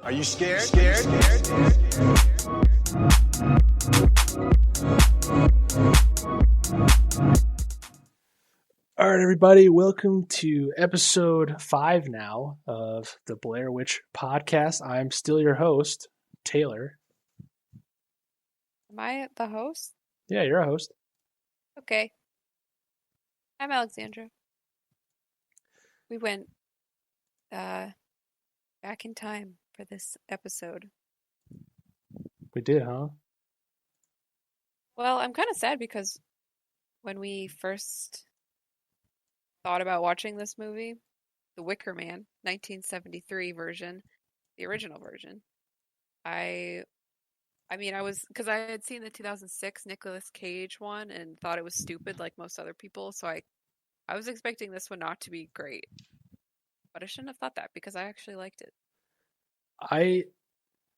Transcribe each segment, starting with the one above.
Are you scared? Scared? All right, everybody, welcome to episode 5 now of the Blair Witch podcast. I'm still your host, Taylor. Am I the host? Yeah, you're a host. Okay. I'm Alexandra. We went back in time for this episode. We did, huh? Well, I'm kind of sad because when we first thought about watching this movie, the Wicker Man, 1973 version, the original version, I because I had seen the 2006 Nicolas Cage one and thought it was stupid like most other people, so I was expecting this one not to be great. But I shouldn't have thought that because I actually liked it. I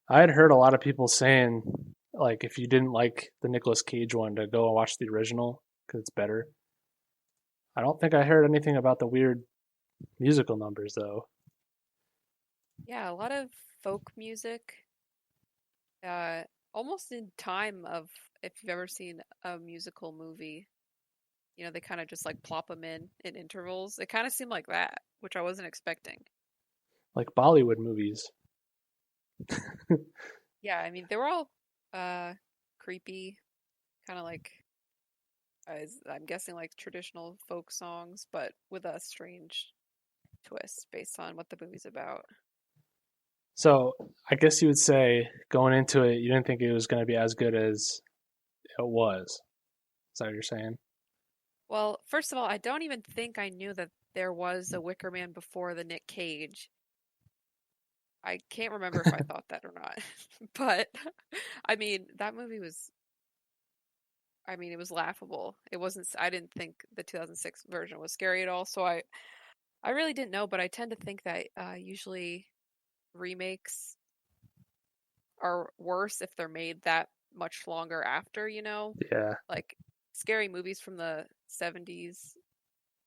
had heard a lot of people saying, like, if you didn't like the Nicolas Cage one, to go and watch the original because it's better. I don't think I heard anything about the weird musical numbers, though. Yeah, a lot of folk music. Almost in time of if you've ever seen a musical movie, they kind of just like plop them in intervals. It kind of seemed like that, which I wasn't expecting. Like Bollywood movies. Yeah, I mean they were all creepy, kind of like I'm guessing like traditional folk songs, but with a strange twist based on what the movie's about. So I guess you would say going into it, you didn't think it was going to be as good as it was. Is that what you're saying? Well, first of all, I don't even think I knew that there was a Wicker Man before the Nick Cage. I can't remember if I thought that or not. But I mean, that movie was it was laughable. I didn't think the 2006 version was scary at all, so I really didn't know, but I tend to think that usually remakes are worse if they're made that much longer after, Yeah. Like scary movies from the 70s,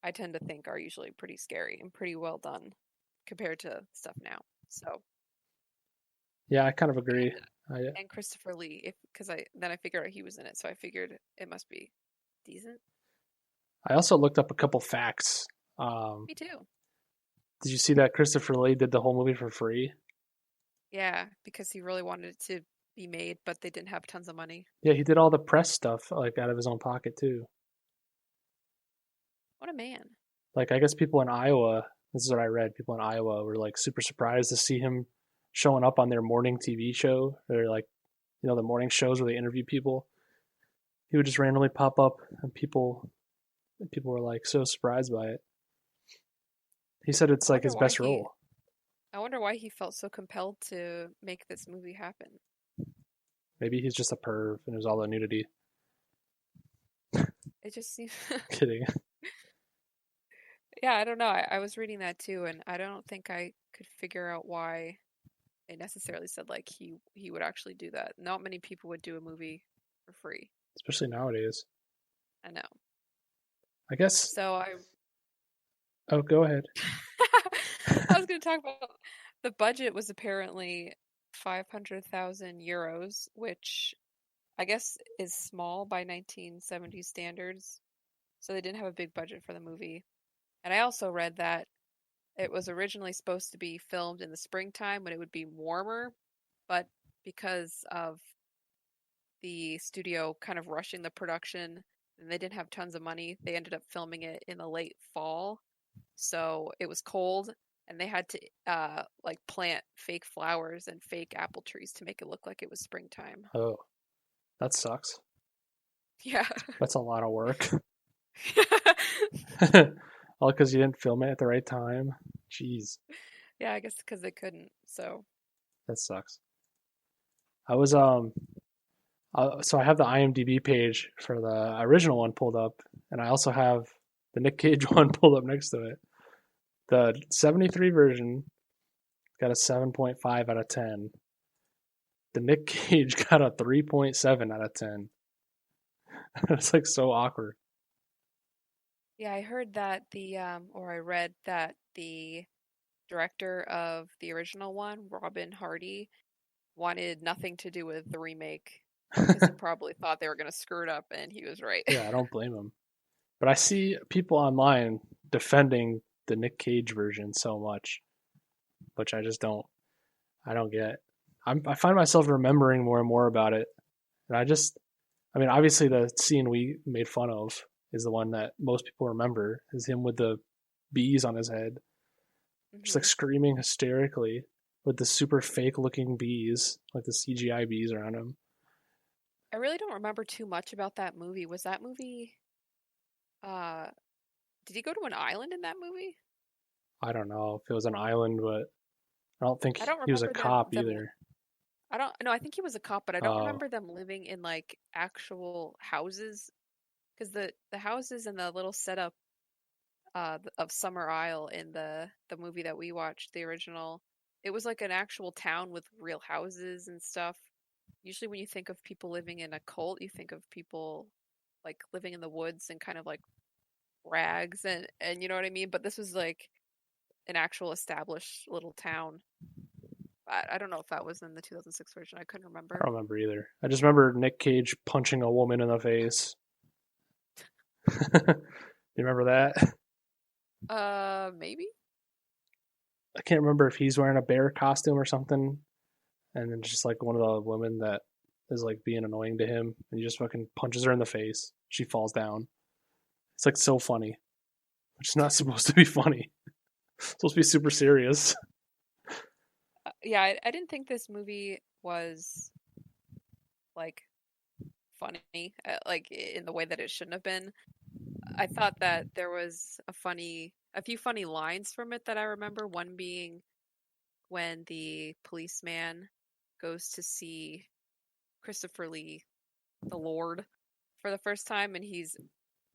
I tend to think are usually pretty scary and pretty well done compared to stuff now. So Yeah, I kind of agree. and Christopher Lee, because I figured out he was in it, so I figured it must be decent. I also looked up a couple facts. Me too. Did you see that Christopher Lee did the whole movie for free? Yeah, because he really wanted it to be made, but they didn't have tons of money. Yeah, he did all the press stuff like out of his own pocket too. What a man. Like I guess people in Iowa, this is what I read, people in Iowa were like super surprised to see him showing up on their morning TV show. They're like, the morning shows where they interview people. He would just randomly pop up and people were like so surprised by it. He said it's like his best role. I wonder why he felt so compelled to make this movie happen. Maybe he's just a perv and it was all the nudity. It just seems... Kidding. Yeah, I don't know. I was reading that too, and I don't think I could figure out why they necessarily said like he would actually do that. Not many people would do a movie for free. Especially nowadays. I know. I guess... So Oh, go ahead. I was going to talk about the budget was apparently 500,000 euros, which I guess is small by 1970s standards. So they didn't have a big budget for the movie. And I also read that it was originally supposed to be filmed in the springtime when it would be warmer, but because of the studio kind of rushing the production and they didn't have tons of money, they ended up filming it in the late fall. So it was cold and they had to like plant fake flowers and fake apple trees to make it look like it was springtime. Oh, that sucks. Yeah. That's a lot of work. All because you didn't film it at the right time. Jeez. Yeah, I guess because they couldn't. So that sucks. I was so I have the IMDb page for the original one pulled up, and I also have the Nick Cage one pulled up next to it. The 73 version got a 7.5 out of 10. The Nick Cage got a 3.7 out of 10. It's like so awkward. Yeah, I heard that or I read that the director of the original one, Robin Hardy, wanted nothing to do with the remake because he probably thought they were going to screw it up, and he was right. Yeah, I don't blame him. But I see people online defending the Nick Cage version so much, which I just don't. I don't get. I find myself remembering more and more about it, and I mean, obviously the scene we made fun of is the one that most people remember, is him with the bees on his head, just like hmm screaming hysterically with the super fake looking bees, like the CGI bees around him. I really don't remember too much about that movie. Was that movie? Uh, did he go to an island in that movie? I don't know if it was an island, but I don't think I don't he was a remember cop either. I don't no, I think he was a cop, but I don't Oh, remember them living in like actual houses because the houses and the little setup of Summer Isle in the movie that we watched, the original, it was like an actual town with real houses and stuff. Usually when you think of people living in a cult, you think of people like living in the woods and kind of like rags and you know what I mean? But this was like an actual established little town. I don't know if that was in the 2006 version. I couldn't I remember. don't remember either. I just remember Nick Cage punching a woman in the face. You remember that? Maybe. I can't remember if he's wearing a bear costume or something, and then just like one of the women that is like being annoying to him, and he just fucking punches her in the face. She falls down. It's like so funny, which is not supposed to be funny. It's supposed to be super serious. Yeah, I didn't think this movie was like funny, like in the way that it shouldn't have been. I thought that there was a few funny lines from it that I remember. One being when the policeman goes to see Christopher Lee, the Lord, for the first time,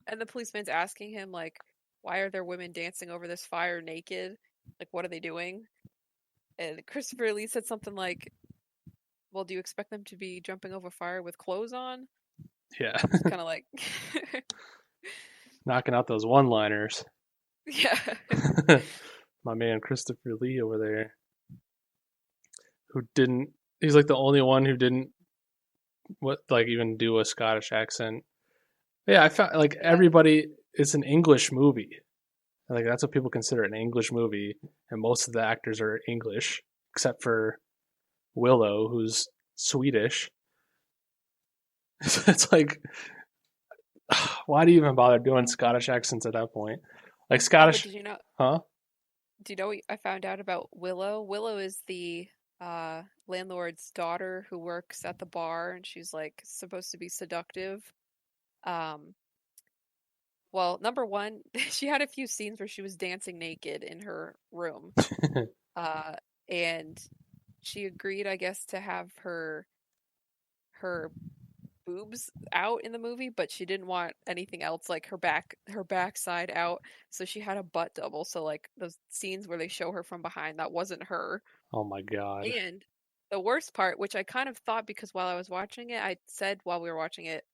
and the policeman's asking him like, "Why are there women dancing over this fire naked? Like, what are they doing?" And Christopher Lee said something like, "Well, do you expect them to be jumping over fire with clothes on?" Yeah, It's kind of like, knocking out those one-liners. yeah. My man Christopher Lee over there, who didn't. He's like the only one who didn't what like even do a Scottish accent. Yeah, I felt like Yeah. everybody. It's an English movie. Like that's what people consider an English movie, and most of the actors are English, except for Willow, who's Swedish. It's like, why do you even bother doing Scottish accents at that point? Like Oh, but Scottish, huh? do you know what I found out about Willow? Willow is the landlord's daughter who works at the bar and she's like supposed to be seductive. Um, well, number one, she had a few scenes where she was dancing naked in her room. Uh, and she agreed, I guess, to have her boobs out in the movie, but she didn't want anything else like her backside out. So she had a butt double. So like those scenes where they show her from behind, that wasn't her. Oh my god. And the worst part, which I kind of thought because while I was watching it, I said while we were watching it,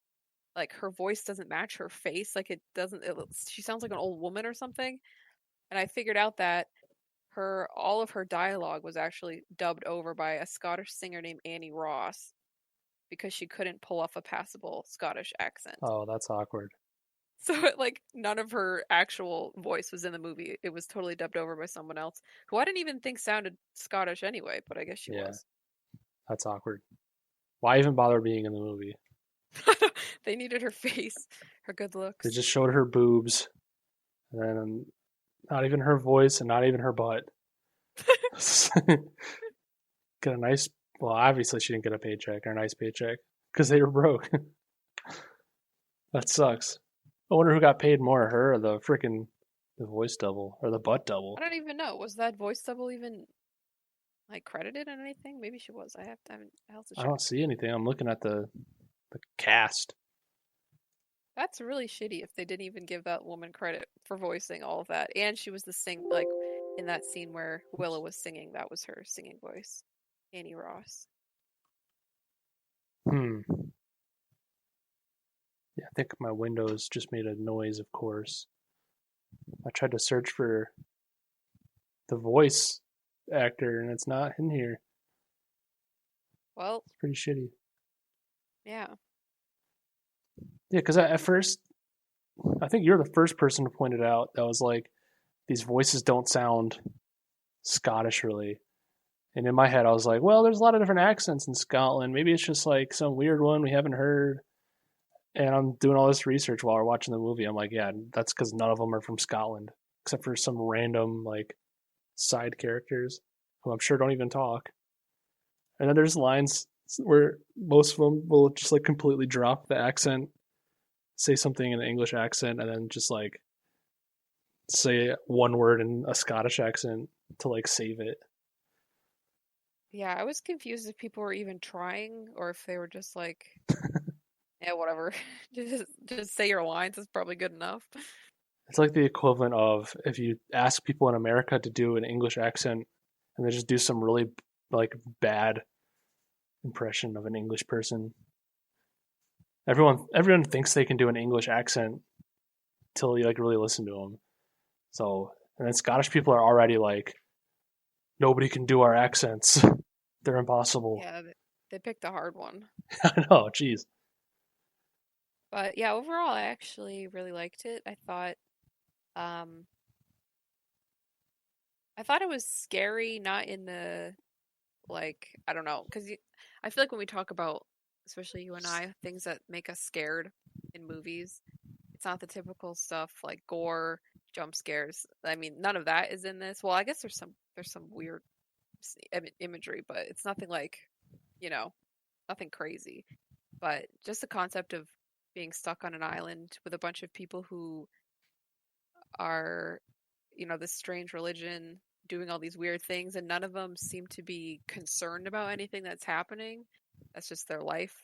like her voice doesn't match her face. Like it doesn't. She sounds like an old woman or something. And I figured out that her all of her dialogue was actually dubbed over by a Scottish singer named Annie Ross because she couldn't pull off a passable Scottish accent. Oh, that's awkward. So like none of her actual voice was in the movie. It was totally dubbed over by someone else who I didn't even think sounded Scottish anyway, but I guess she Yeah, was. that's awkward. Why even bother being in the movie? They needed her face, her good They looks. just showed her boobs, and then not even her voice, and not even her butt. Get a nice. Well, obviously she didn't get a paycheck or a nice paycheck because they were broke. That sucks. I wonder who got paid more, her or the freaking the voice double or the butt I double. don't even know. Was that voice double even like credited in anything? Maybe she was. I have to I don't check. see anything. I'm looking at the cast. That's really shitty if they didn't even give that woman credit for voicing all of that. And she was the sing like in that scene where Willow was singing, that was her singing voice. Annie Ross. Hmm. Yeah, I think my Windows just made a noise. Of course, I tried to search for the voice actor, and it's not in here. Well, It's pretty shitty. yeah. Yeah, because at first, I think you're the first person to point it out that was like, these voices don't sound Scottish really. And in my head, I was like, well, there's a lot of different accents in Scotland. Maybe it's just like some weird one we haven't heard. And I'm doing all this research while we're watching the movie. I'm like, yeah, that's because none of them are from Scotland, except for some random like side characters who I'm sure don't even talk. And then there's lines where most of them will just like completely drop the accent, say something in an English accent, and then just like say one word in a Scottish accent to like save it. Yeah, I was confused if people were even trying or if they were just like, yeah, whatever. Just say your lines is probably good enough. It's like the equivalent of if you ask people in America to do an English accent and they just do some really like bad impression of an English person. Everyone thinks they can do an English accent till you like really listen to them. So, and then Scottish people are already like, nobody can do our accents. They're impossible. Yeah, they picked a hard one. I know, jeez. But yeah, overall, I actually really liked it. Um, I thought it was scary, not in the like, I don't know, because I feel like when we talk about, especially you and I, things that make us scared in movies, it's not the typical stuff like gore, jump scares. I mean, none of that is in this. Well, I guess there's some weird imagery, but it's nothing like, you know, nothing crazy. But just the concept of being stuck on an island with a bunch of people who are, this strange religion doing all these weird things, and none of them seem to be concerned about anything that's happening. That's just their life.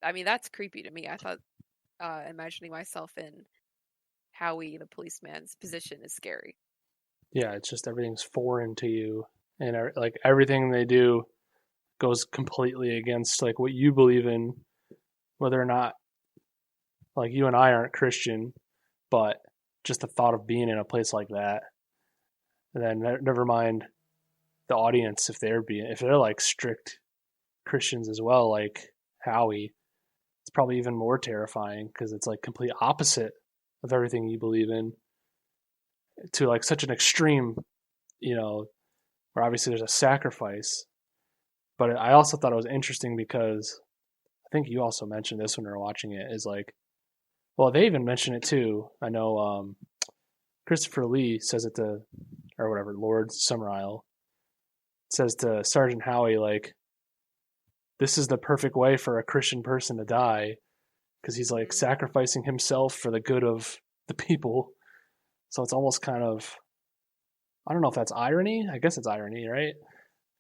I mean, that's creepy to me. I thought imagining myself in Howie, the policeman's position, is scary. Yeah, it's just everything's foreign to you, and like everything they do goes completely against like what you believe in, whether or not like you and I aren't Christian, but just the thought of being in a place like that, and then never mind the audience if they're like strict Christians as well, like Howie, it's probably even more terrifying because it's like complete opposite of everything you believe in to like such an extreme, you know, where obviously there's a sacrifice. But I also thought it was interesting because I think you also mentioned this when we were watching it is like, well, they even mention it too. I know Christopher Lee says it to, or whatever, Lord Summerisle says to Sergeant Howie, like, this is the perfect way for a Christian person to die because he's like Mm. sacrificing himself for the good of the people. So it's almost kind of, I don't know if that's irony. I guess it's irony, right?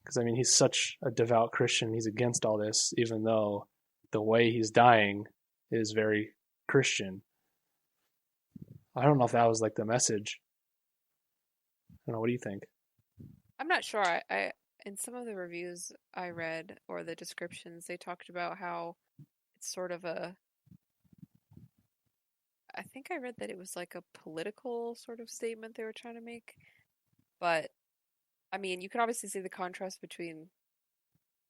Because I mean, he's such a devout Christian. He's against all this, even though the way he's dying is very Christian. I don't know if that was like the message. I don't know. What do you think? I'm not sure. I in some of the reviews I read or the descriptions, they talked about how it's sort of a. I think I read that it was like a political sort of statement they were trying to make. But I mean, you can obviously see the contrast between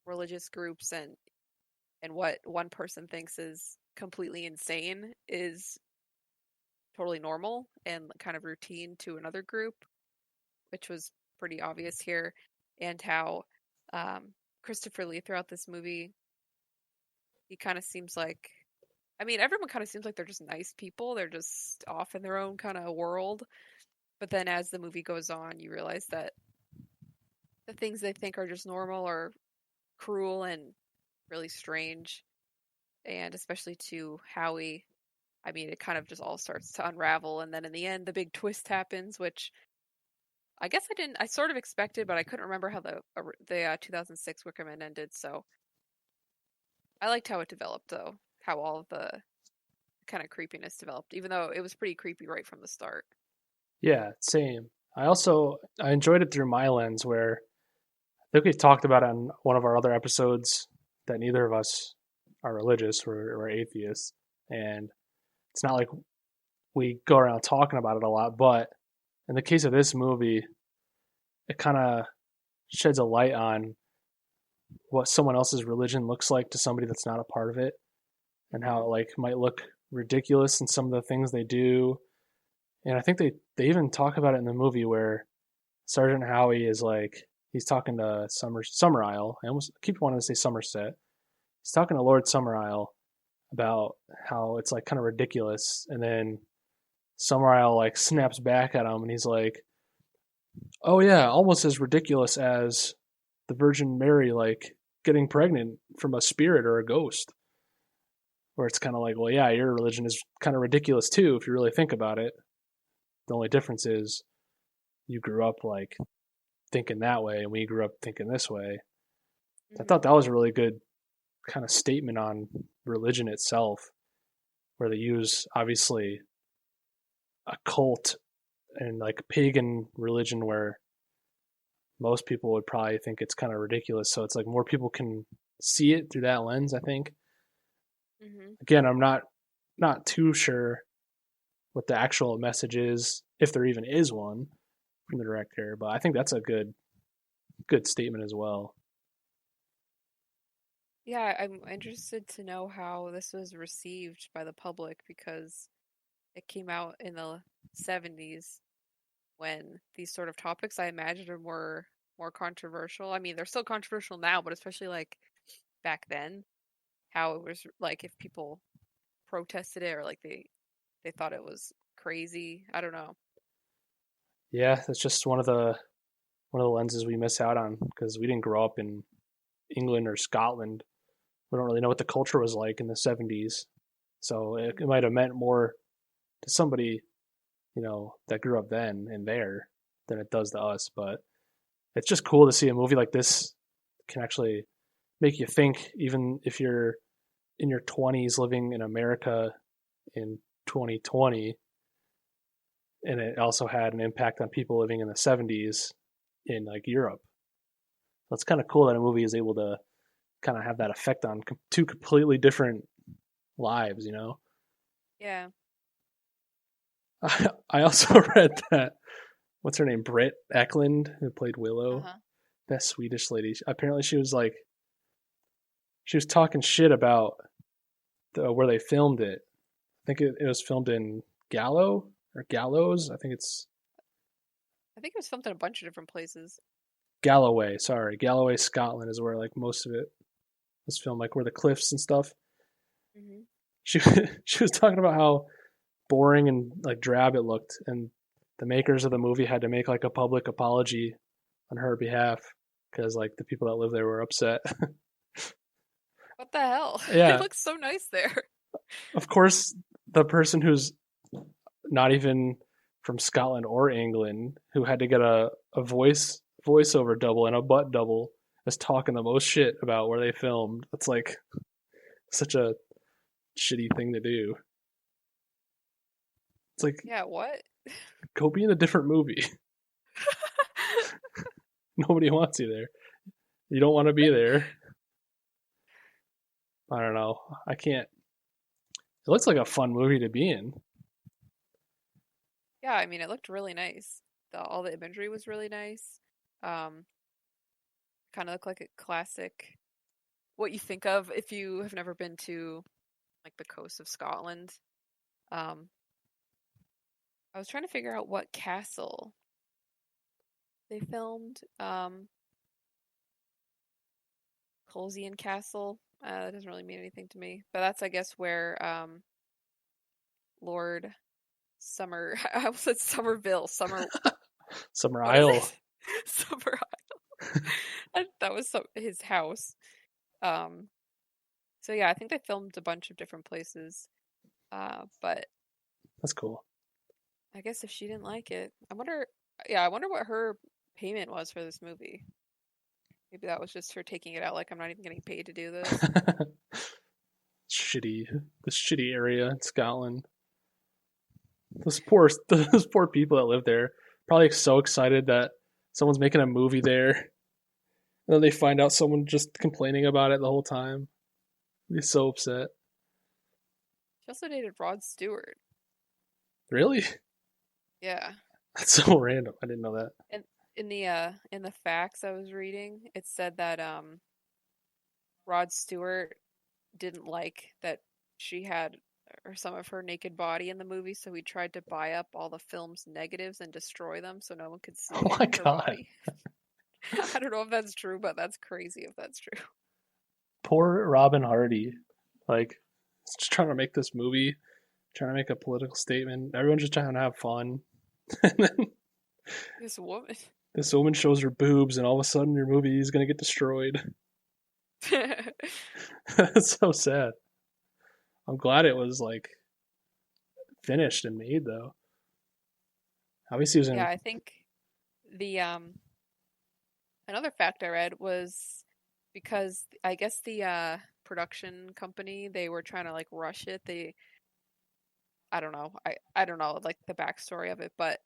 religious groups and what one person thinks is completely insane is totally normal and kind of routine to another group, which was pretty obvious here, and how um, Christopher Lee throughout this movie, he kind of seems like, I mean, everyone kind of seems like they're just nice people. They're just off in their own kind of world. But then as the movie goes on, you realize that the things they think are just normal are cruel and really strange. And especially to Howie, I mean, it kind of just all starts to unravel. And then in the end, the big twist happens, which I guess I sort of expected, but I couldn't remember how the 2006 Wicker Man ended. So I liked how it developed, though, how all of the kind of creepiness developed, even though it was pretty creepy right from the start. Yeah, same. I enjoyed it through my lens where I think we talked about it on one of our other episodes that neither of us are religious. We're atheists, and it's not like we go around talking about it a lot. But in the case of this movie, it kind of sheds a light on what someone else's religion looks like to somebody that's not a part of it, and how Hmm. it like might look ridiculous in some of the things they do. And I think they even talk about it in the movie where Sergeant Howie is like he's talking to Summer Isle. I almost keep wanting to say Somerset. He's talking to Lord Summer Isle about how it's like kind of ridiculous, and then Summer Isle like snaps back at him, and he's like, "Oh yeah, almost as ridiculous as the Virgin Mary like getting pregnant from a spirit or a ghost." Where it's kind of like, well, yeah, your religion is kind of ridiculous too if you really think about it. The only difference is you grew up like thinking that way, and we grew up thinking this way. I thought Hmm. that was a really good kind of statement on religion itself, where they use obviously a cult and like pagan religion where most people would probably think it's kind of ridiculous. So it's like more people can see it through that lens, I think. Hmm. Again, I'm not too sure what the actual message is, if there even is one from the director, but I think that's a good statement as well. Yeah, I'm interested to know how this was received by the public because it came out in the 70s when these sort of topics I imagine are more controversial. I mean, they're still controversial now, but especially like back then, how it was like if people protested it or like they thought it was crazy. I don't know. Yeah, that's just one of the lenses we miss out on because we didn't grow up in England or Scotland. We don't really know what the culture was like in the 70s. So it Hmm. might have meant more to somebody, that grew up then and there than it does to us. But it's just cool to see a movie like this can actually make you think, even if you're in your 20s living in America in 2020, and it also had an impact on people living in the 70s in like Europe. So it's kind of cool that a movie is able to kind of have that effect on two completely different lives. Yeah. I also read that what's her name, Britt Eklund, who played Willow, Uh-huh. that Swedish lady. Apparently, she was talking shit about where they filmed it. I think it was filmed in Gallo or Gallows. I think it's I think it was filmed in a bunch of different places. Galloway. Sorry, Galloway, Scotland is where like most of it was filmed, like where the cliffs and stuff. Hmm. She she was talking about how boring and like drab it looked, and the makers of the movie had to make like a public apology on her behalf because like the people that live there were upset. What the hell? It Yeah, looks so nice there. of course, the person who's not even from Scotland or England who had to get a voiceover double and a butt double is talking the most shit about where they filmed. It's like such a shitty thing to do. It's like Yeah, what? go be in a different movie. Nobody wants you there. You don't want to be there. I don't know. I can't. It looks like a fun movie to be in. Yeah, I mean, it looked really nice. All the imagery was really nice. Um, kind of looked like a classic, what you think of if you have never been to like the coast of Scotland. Um, I was trying to figure out what castle they filmed. Colesian Castle. That doesn't really mean anything to me, but that's I guess where Lord Summer. I almost said Somerville. Summer. Summer What is Isle. it? Summer. That was his house. Um. So yeah, I think they filmed a bunch of different places. But That's cool. I guess if she didn't like it, I wonder. Yeah, I wonder what her payment was for this movie. Maybe that was just her taking it out like I'm not even getting paid to do this. shitty, this shitty area in Scotland. Those poor people that live there probably so excited that someone's making a movie there, and then they find out someone just complaining about it the whole time. Be so upset. She also dated Rod Stewart. Really? Yeah. That's so random. I didn't know that. in the facts I was reading, it said that Rod Stewart didn't like that she had or some of her naked body in the movie, so he tried to buy up all the film's negatives and destroy them so no one could Oh see my her God. body. I don't know if that's true, but that's crazy if that's true. Poor Robin Hardy. Like, just trying to make this movie, trying to make a political statement. Everyone's just trying to have fun. And then This woman. this woman shows her boobs, and all of a sudden your movie is going to get destroyed. That's so sad. I'm glad it was like finished and made though. Obviously, it was in. Yeah, I think the another fact I read was because I guess the production company they were trying to like rush it. They I don't know. I don't know like the backstory of it, but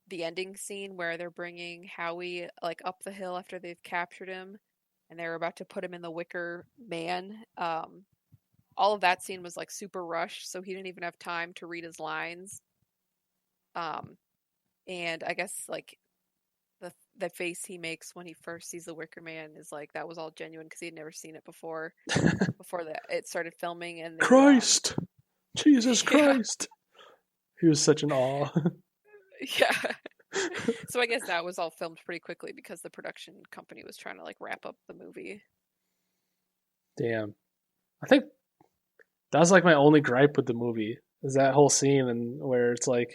the ending scene where they're bringing Howie like up the hill after they've captured him and they're about to put him in the Wicker Man. All of that scene was like super rushed, so he didn't even have time to read his lines. Um, and I guess like the face he makes when he first sees the Wicker Man is like that was all genuine because he'd never seen it before that it started filming and they Christ! Jesus yeah Christ! He was such an awe. yeah. So I guess that was all filmed pretty quickly because the production company was trying to like wrap up the movie. Damn. I think that's like my only gripe with the movie is that whole scene and where it's like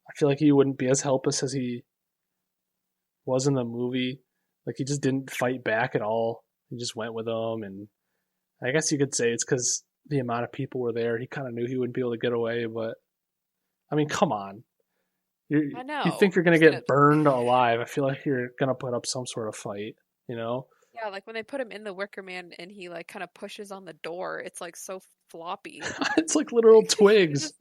I feel like he wouldn't be as helpless as he was in the movie. Like he just didn't fight back at all. He just went with them, and I guess you could say it's because the amount of people were there. He kind of knew he wouldn't be able to get away. But I mean, come on, I you think know. you're gonna He's gonna get burned alive? I feel like you're gonna put up some sort of fight. You know? yeah, like when they put him in the Wicker Man and he like kind of pushes on the door, it's like so floppy. It's like literal You twigs. just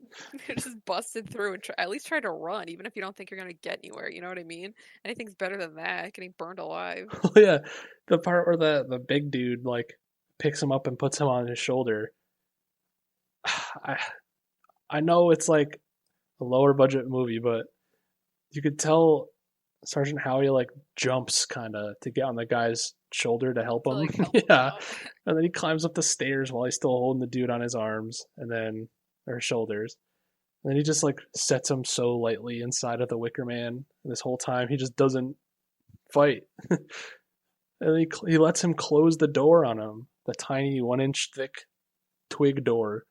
you just busted through and at least try to run, even if you don't think you're gonna get anywhere. You know what I mean? Anything's better than that. Getting burned alive. Yeah, the part where the big dude like picks him up and puts him on his shoulder. I I know it's like a lower budget movie, but you could tell Sergeant Howie like jumps kind of to get on the guy's shoulder to help To him. like help him Yeah, out. and then he climbs up the stairs while he's still holding the dude on his arms and then or shoulders. And then he just like sets him so lightly inside of the Wicker Man. And this whole time he just doesn't fight. And he lets him close the door on him, the tiny 1 inch thick twig door.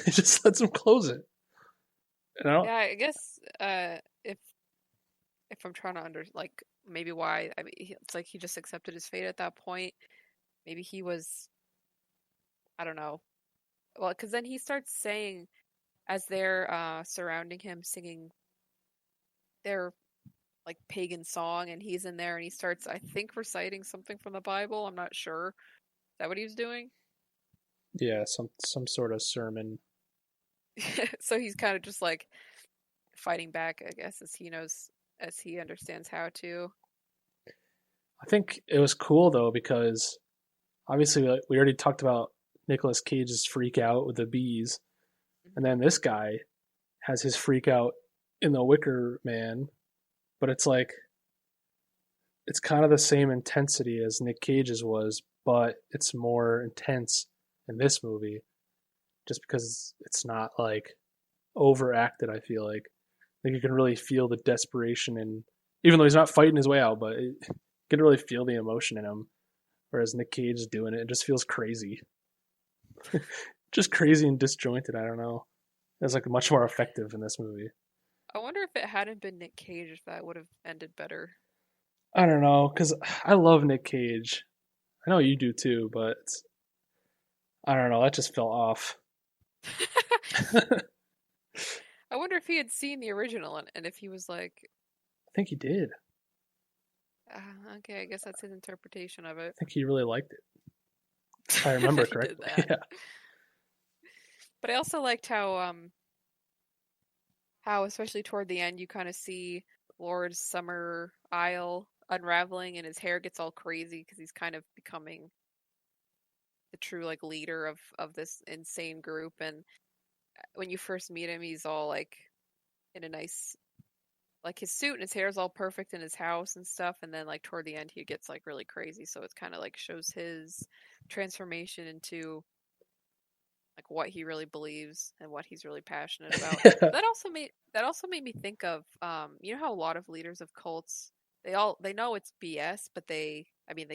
He just lets him close it. And I don't. Yeah, I guess if I'm trying to like maybe why I mean it's like he just accepted his fate at that point. Maybe he was I don't know. Well, because then he starts saying as they're surrounding him singing their like pagan song and he's in there and he starts I think reciting something from the Bible. I'm not sure. Is that what he was doing? Yeah, some sort of sermon. So he's kind of just like fighting back, I guess, as he understands how to. I think it was cool though because obviously we already talked about Nicolas Cage's freak out with the bees, and Hmm. then this guy has his freak out in the Wicker Man, but it's like it's kind of the same intensity as Nick Cage's was, but it's more intense in this movie just because it's not like overacted. I feel like you can really feel the desperation and even though he's not fighting his way out, but you can really feel the emotion in him. Whereas Nick Cage is doing it, it just feels crazy, just crazy and disjointed. I don't know. It's like much more effective in this movie. I wonder if it hadn't been Nick Cage if that would have ended better. I don't know because I love Nick Cage. I know you do too, but I don't know. That just fell off. I I wonder if he had seen the original and if he was like, think he did. okay, I guess that's his interpretation of I it. think he really liked it, if I remember He did correctly. that. Yeah, But I also liked how especially toward the end you kind of see Lord's summer isle unraveling and his hair gets all crazy because he's kind of becoming the true like leader of this insane group and when you first meet him he's all like in a nice like his suit and his hair is all perfect in his house and stuff, and then like toward the end he gets like really crazy. So it's kind of like shows his transformation into like what he really believes and what he's really passionate about. But that also made me think of you know how a lot of leaders of cults, they know it's BS, but they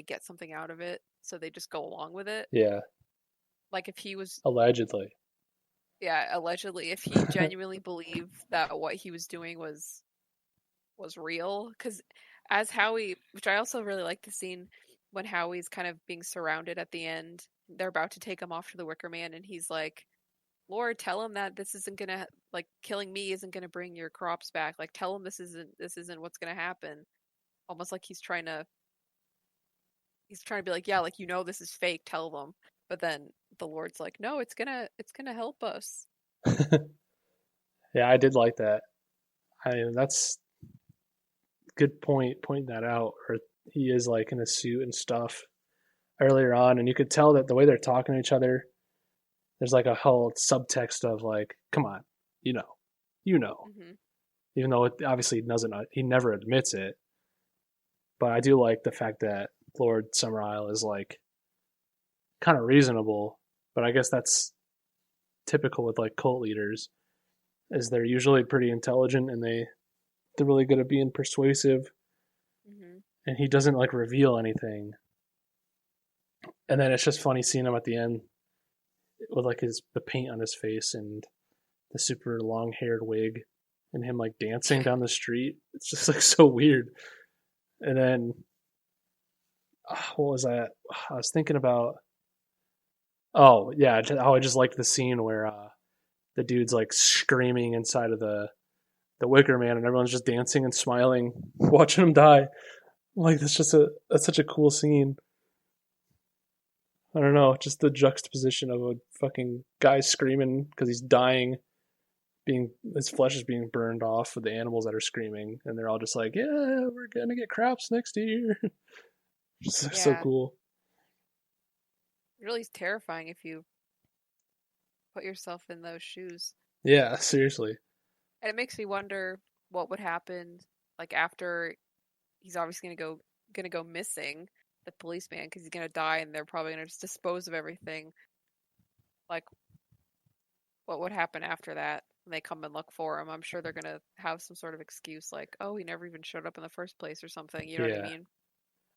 get something out of it, so they just go along with it. Yeah, Like if he was, allegedly. yeah, allegedly, if he genuinely believed that what he was doing was real, because as Howie, which I also really like the scene when Howie's kind of being surrounded at the end, they're about to take him off to the Wicker Man, and he's like, Lord, tell him that this isn't gonna, like, killing me isn't gonna bring your crops back. Like, tell him this isn't what's gonna happen. Almost like he's trying to be like, yeah, like this is fake. Tell them. But then the Lord's like, no, it's gonna help us. Yeah, I did like that. That's good point pointing that out. Or he is like in a suit and stuff earlier on, and you could tell that the way they're talking to each other, there's like a whole subtext of like, come on, you know, you know, Hmm. even though it obviously doesn't, he never admits it. But I do like the fact that Lord Summerisle is like kind of reasonable, but I guess that's typical with like cult leaders, is they're usually pretty intelligent and they're really good at being persuasive, Hmm. and he doesn't like reveal anything. And then it's just funny seeing him at the end with like the paint on his face and the super long haired wig and him like dancing down the street. It's just like so weird. And then what was that? I was thinking about. Oh yeah, how I just liked the scene where the dude's like screaming inside of the Wicker Man, and everyone's just dancing and smiling, watching him die. Like that's such a cool scene. I don't know, just the juxtaposition of a fucking guy screaming because he's dying, being his flesh is being burned off with the animals that are screaming, and they're all just like, "Yeah, we're gonna get crops next year." Just so Yeah, cool. really is terrifying if you put yourself in those shoes. Yeah, seriously. And it makes me wonder what would happen, like after he's obviously gonna go missing, the policeman, because he's gonna die, and they're probably gonna just dispose of everything. Like, what would happen after that when they come and look for him? I'm sure they're gonna have some sort of excuse, like, "Oh, he never even showed up in the first place," or something. You know what I Yeah, mean?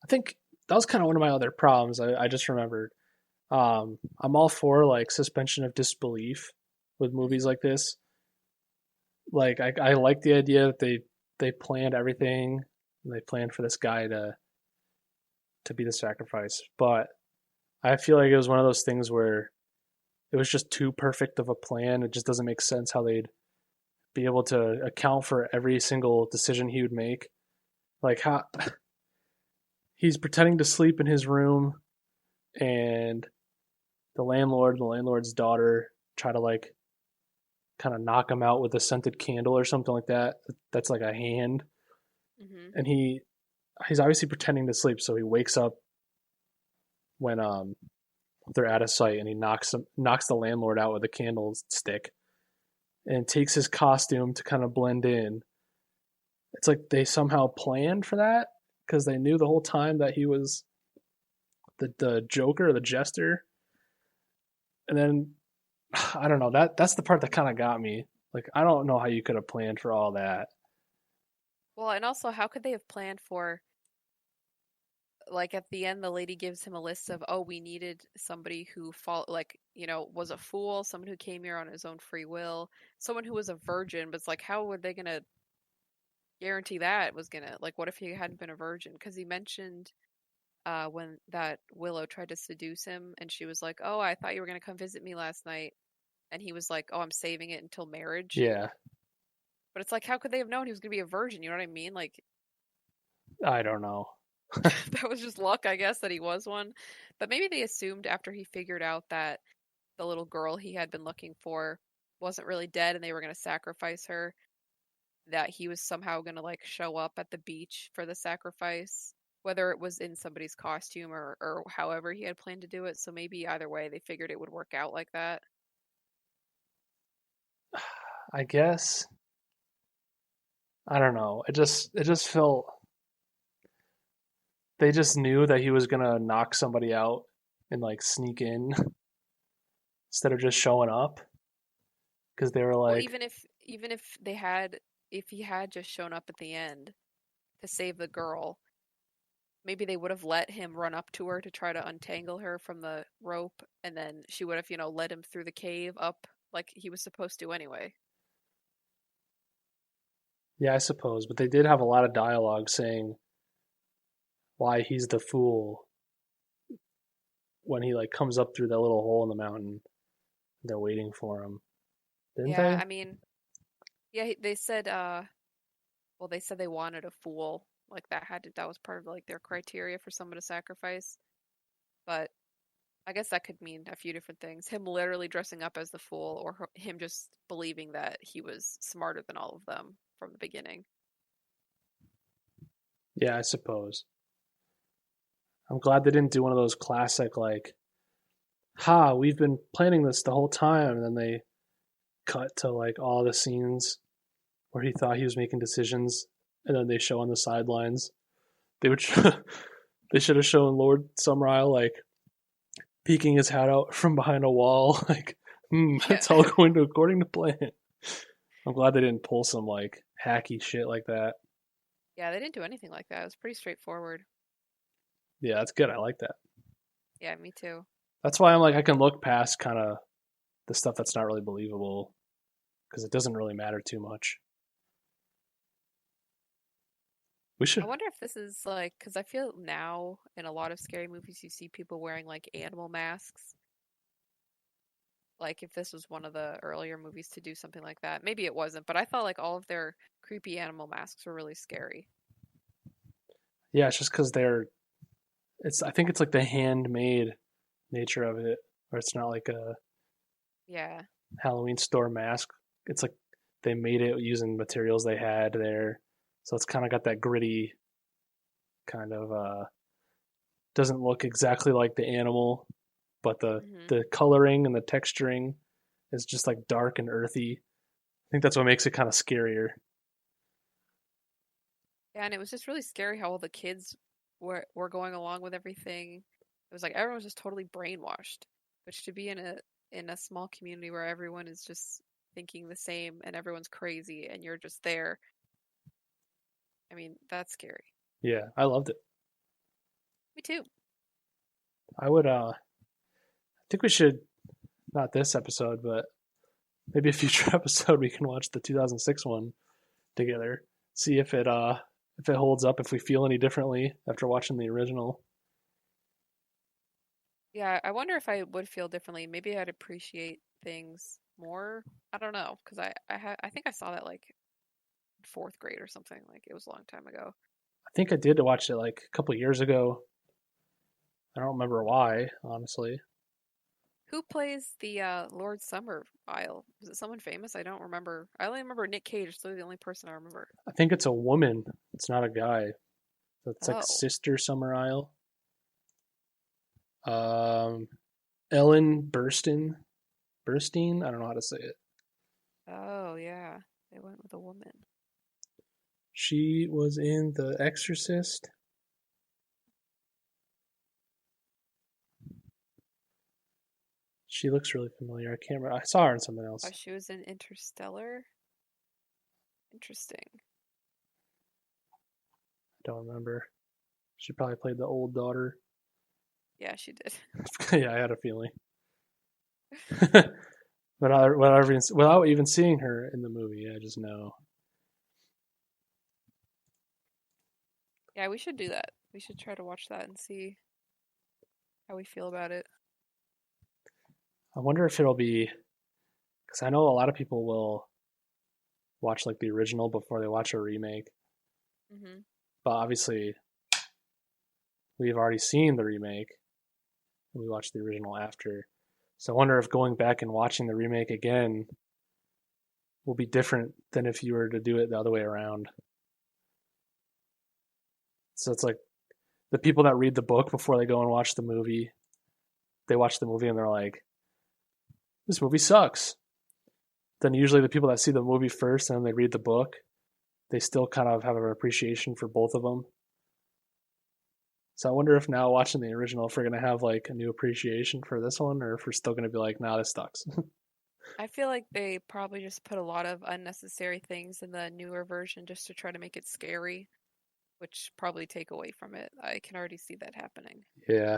I think that was kind of one of my other problems. I just remembered. I'm all for like suspension of disbelief with movies Hmm. like this. Like I like the idea that they planned everything. And they planned for this guy to be the sacrifice, but I feel like it was one of those things where it was just too perfect of a plan. It just doesn't make sense how they'd be able to account for every single decision he would make. Like how he's pretending to sleep in his room, and the landlord and the landlord's daughter try to like kind of knock him out with a scented candle or something like that. That's like a hand, Hmm. and he's obviously pretending to sleep, so he wakes up when they're out of sight, and he knocks the landlord out with a candlestick, and takes his costume to kind of blend in. It's like they somehow planned for that because they knew the whole time that he was the Joker, the Jester, and then I don't know, that's the part that kind of got me. Like I don't know how you could have planned for all that. Well, and also, how could they have planned for, like, at the end, the lady gives him a list of, oh, we needed somebody who like, was a fool, someone who came here on his own free will, someone who was a virgin. But it's like, how were they gonna guarantee that was gonna, like, what if he hadn't been a virgin? Because he mentioned when that Willow tried to seduce him, and she was like, "Oh, I thought you were gonna come visit me last night," and he was like, "Oh, I'm saving it until marriage." Yeah, But it's like, how could they have known he was gonna be a virgin? You know what I mean? Like, I don't know. that was just luck, I guess, that he was one. But maybe they assumed after he figured out that the little girl he had been looking for wasn't really dead, and they were gonna sacrifice her, that he was somehow gonna like show up at the beach for the sacrifice, whether it was in somebody's costume or however he had planned to do it. So maybe either way, they figured it would work out like that. I guess I don't know. It just felt they just knew that he was gonna knock somebody out and like sneak in instead of just showing up because they were Well, like, even if if he had just shown up at the end to save the girl, maybe they would have let him run up to her to try to untangle her from the rope, and then she would have, led him through the cave up like he was supposed to anyway. yeah, I suppose, but they did have a lot of dialogue saying why he's the fool when he like comes up through that little hole in the mountain. They're waiting for him, didn't Yeah, they? I mean, yeah, they said well, they said they wanted a fool. Like that was part of like their criteria for someone to sacrifice. But I guess that could mean a few different things. Him literally dressing up as the fool, or him just believing that he was smarter than all of them from the beginning. Yeah, I suppose. I'm glad they didn't do one of those classic like, "Ha, we've been planning this the whole time," and then they cut to like all the scenes where he thought he was making decisions, and then they show on the sidelines. They would they should have shown Lord Summerisle like peeking his hat out from behind a wall, like, Yeah. it's all going to according to plan. I'm glad they didn't pull some like hacky shit like that. Yeah, they didn't do anything like that. It was pretty straightforward. Yeah, that's good. I like that. Yeah, me too. That's why I'm like I can look past kind of the stuff that's not really believable because it doesn't really matter too much. We I should. wonder if this is like, because I feel now in a lot of scary movies, you see people wearing like animal masks. Like if this was one of the earlier movies to do something like that. Maybe it wasn't, but I thought like all of their creepy animal masks were really scary. Yeah, it's just because they're. It's. I think it's like the handmade nature of it, where it's not like a Yeah. Halloween store mask. It's like they made it using materials they had there, so it's kind of got that gritty kind of. Doesn't look exactly like the animal, but the hmm the coloring and the texturing is just like dark and earthy. I think that's what makes it kind of scarier. Yeah, and it was just really scary how all the kids were going along with everything. It was like everyone was just totally brainwashed. Which to be in a small community where everyone is just thinking the same and everyone's crazy and you're just there, I mean, that's scary. Yeah, I loved it. Me too. I would. I think we should not this episode, but maybe a future episode we can watch the 2006 one together. See if it holds up. If we feel any differently after watching the original. Yeah, I wonder if I would feel differently. Maybe I'd appreciate things more. I don't know, because I think I saw that like fourth grade or something. Like it was a long time ago. I think I did watch it like a couple years ago. I don't remember why, honestly. Who plays the Lord Summer Isle? Was it someone famous? I don't remember. I only remember Nick Cage. It's literally the only person I remember. I think it's a woman. It's not a guy. So it's like Oh, Sister Summer Isle. Um, Ellen Burstyn. I don't know how to say it. oh yeah, they went with a woman. She was in The Exorcist. She looks really familiar. I can't remember. I saw her in something Oh, else. she was in Interstellar. Interesting. I don't remember. She probably played the old daughter. Yeah, she did. Yeah, I had a feeling. Without even seeing her in the movie, I just know. Yeah, we should do that. We should try to watch that and see how we feel about it. I wonder if it'll be because I know a lot of people will watch like the original before they watch a remake, hmm but obviously we've already seen the remake and we watched the original after. So I wonder if going back and watching the remake again will be different than if you were to do it the other way around. So it's like the people that read the book before they go and watch the movie, they watch the movie and they're like, this movie sucks. Then usually the people that see the movie first and then they read the book, they still kind of have an appreciation for both of them. So I wonder if now watching the original, if we're gonna have like a new appreciation for this one, or if we're still gonna be like, nah, this sucks. I feel like they probably just put a lot of unnecessary things in the newer version just to try to make it scary, which probably take away from it. I can already see that happening. Yeah,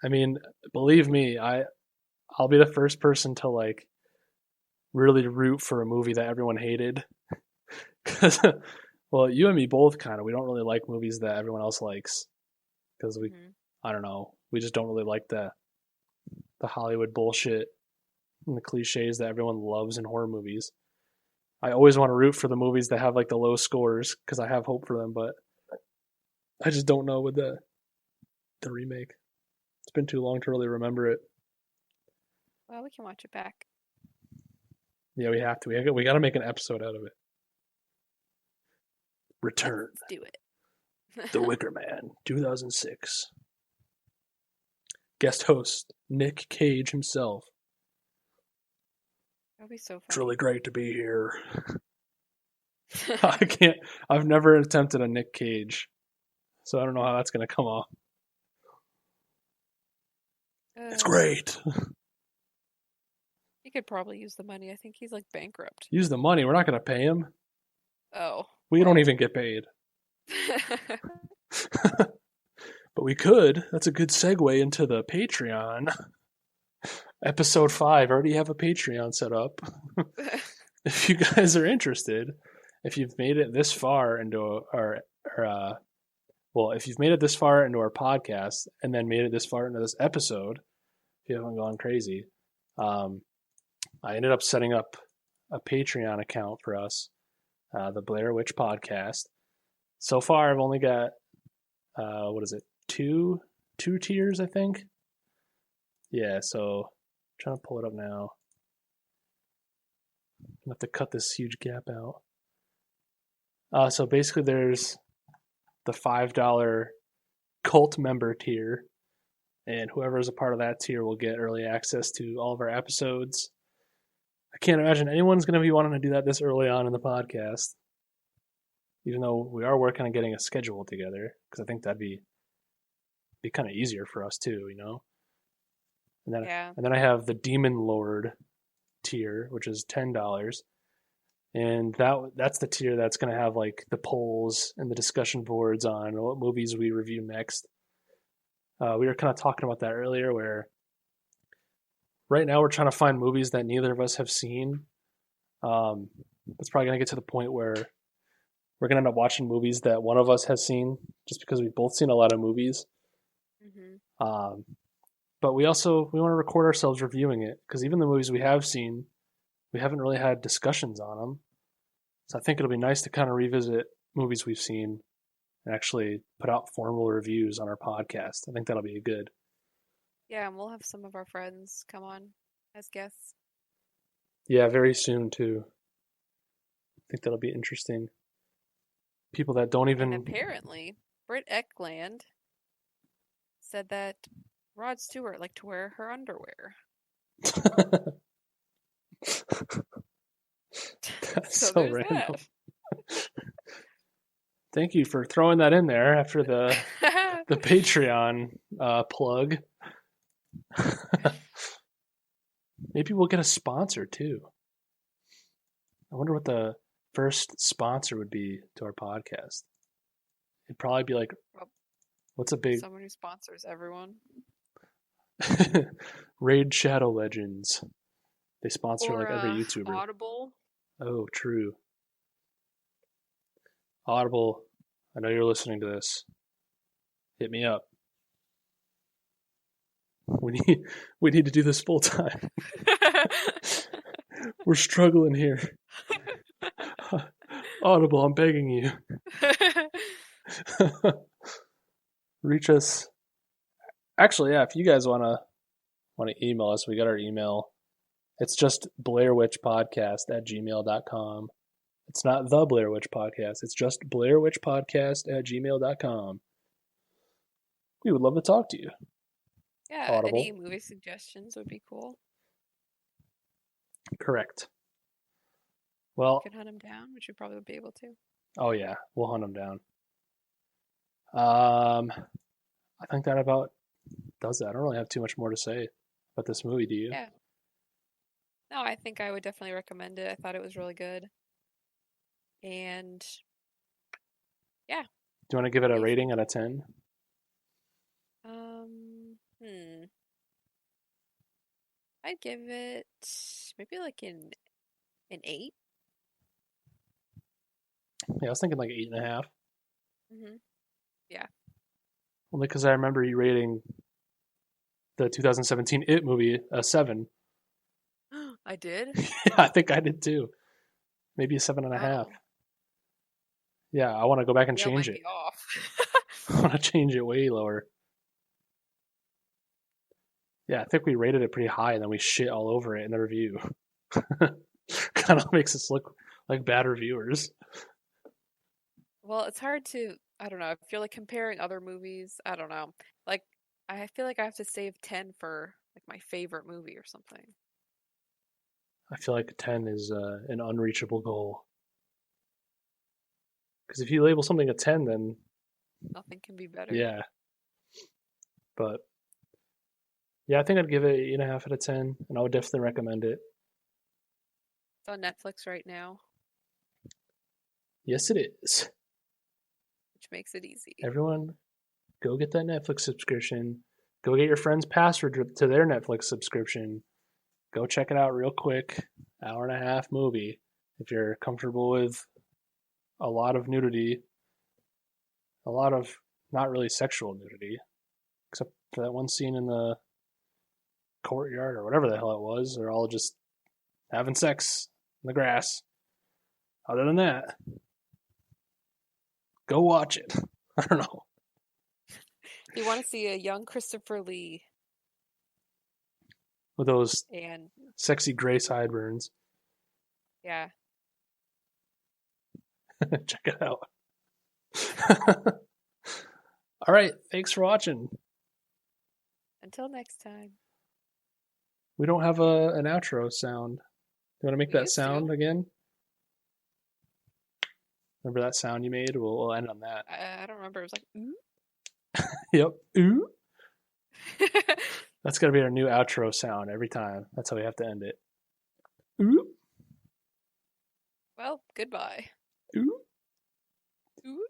I mean, believe me, I'll be the first person to like really root for a movie that everyone hated, because well, you and me both kind of. We don't really like movies that everyone else likes because Hmm. I don't know, we just don't really like the Hollywood bullshit and the cliches that everyone loves in horror movies. I always want to root for the movies that have like the low scores because I have hope for them, but I just don't know with the remake. It's been too long to really remember it. Well, we can watch it back. Yeah, we have to. We got to make an episode out of it. Return. Let's do it. The Wicker Man, 2006. Guest host Nick Cage himself. That'd be so It's really funny. great to be here. I can't. I've never attempted a Nick Cage, so I don't know how that's gonna come off. It's Uh, great. he could probably use the money. I think he's like bankrupt. Use the money. We're not gonna pay him. Oh, We don't well. even get paid. But we could. That's a good segue into the Patreon. Episode 5. Already have a Patreon set up. If you guys are interested, if you've made it this far into well, if you've made it this far into our podcast and then made it this far into this episode, if you haven't gone crazy, um, I ended up setting up a Patreon account for us, the Blair Witch Podcast. So far, I've only got what is it, two tiers, I think. Yeah, so I'm trying to pull it up now. I'm gonna have to cut this huge gap out. So basically, there's the $5 cult member tier, and whoever is a part of that tier will get early access to all of our episodes. I can't imagine anyone's going to be wanting to do that this early on in the podcast, even though we are working on getting a schedule together, because I think that'd be kind of easier for us too, you know. And then Yeah. and then I have the Demon Lord tier, which is $10, and that's the tier that's going to have like the polls and the discussion boards on what movies we review next. We were kind of talking about that earlier, where right now we're trying to find movies that neither of us have seen. It's probably going to get to the point where we're going to end up watching movies that one of us has seen, just because we've both seen a lot of movies. Hmm. Um, but we want to record ourselves reviewing it, because even the movies we have seen, we haven't really had discussions on them. So I think it'll be nice to kind of revisit movies we've seen and actually put out formal reviews on our podcast. I think that'll be good. Yeah, and we'll have some of our friends come on as guests. Yeah, very soon too. I think that'll be interesting. People that don't And even. apparently, Britt Ekland said that Rod Stewart liked to wear her underwear. That's So so there's random. that. Thank you for throwing that in there after the Patreon plug. Maybe we'll get a sponsor too. I wonder what the first sponsor would be to our podcast. It'd probably be like, Well, what's a big someone who sponsors everyone. Raid Shadow Legends? They sponsor Or like every YouTuber. Audible. Oh, true. Audible, I know you're listening to this. Hit me up. We need we need to do this full time. We're struggling here. Audible, I'm begging you. Reach us. Actually, yeah, if you guys wanna email us, we got our email. It's just blairwitchpodcast@gmail.com. It's not the Blair Witch Podcast. It's just blairwitchpodcast@gmail.com. We would love to talk to you. Yeah, any Audible. movie suggestions would be cool. Correct. We Well, can hunt him down, which we probably would be able to. oh yeah, we'll hunt him down. Um, I think that about does it. I don't really have too much more to say about this movie, do you? Yeah. No, I think I would definitely recommend it. I thought it was really good. And yeah, Do you want to give it a if rating out of 10? hmm, I'd give it maybe like an 8. Yeah, I was thinking like 8.5. Yeah. Only because I remember you rating the 2017 It movie a 7. I did? Yeah, I think I did too. Maybe a 7.5. Oh, Yeah, I want to go back and scale change might it. be off. I want to change it way lower. Yeah, I think we rated it pretty high and then we shit all over it in the review. Kind of makes us look like bad reviewers. Well, it's hard to, I don't know, if you're like comparing other movies, I don't know. Like, I feel like I have to save 10 for like my favorite movie or something. I feel like a 10 is an unreachable goal. Because if you label something a 10, then Nothing can be better. yeah. But yeah, I think I'd give it 8.5 out of 10, and I would definitely recommend it. It's on Netflix right now, Yes, it is. which makes it easy. Everyone, go get that Netflix subscription. Go get your friend's password to their Netflix subscription. Go check it out real quick. Hour and a half movie. If you're comfortable with a lot of nudity, a lot of not really sexual nudity, except for that one scene in the courtyard or whatever the hell it was. They're all just having sex in the grass. Other than that, go watch it. I don't know. If you want to see a young Christopher Lee With those and sexy gray sideburns. yeah, Check it out. All right. Thanks for watching. until next time. We don't have an outro sound. You want to make We that used sound to. again? Remember that sound you made? We'll end on that. I don't remember. It was like, ooh. Yep. Ooh. That's going to be our new outro sound every time. That's how we have to end it. Ooh. Well, goodbye. Ooh. Ooh.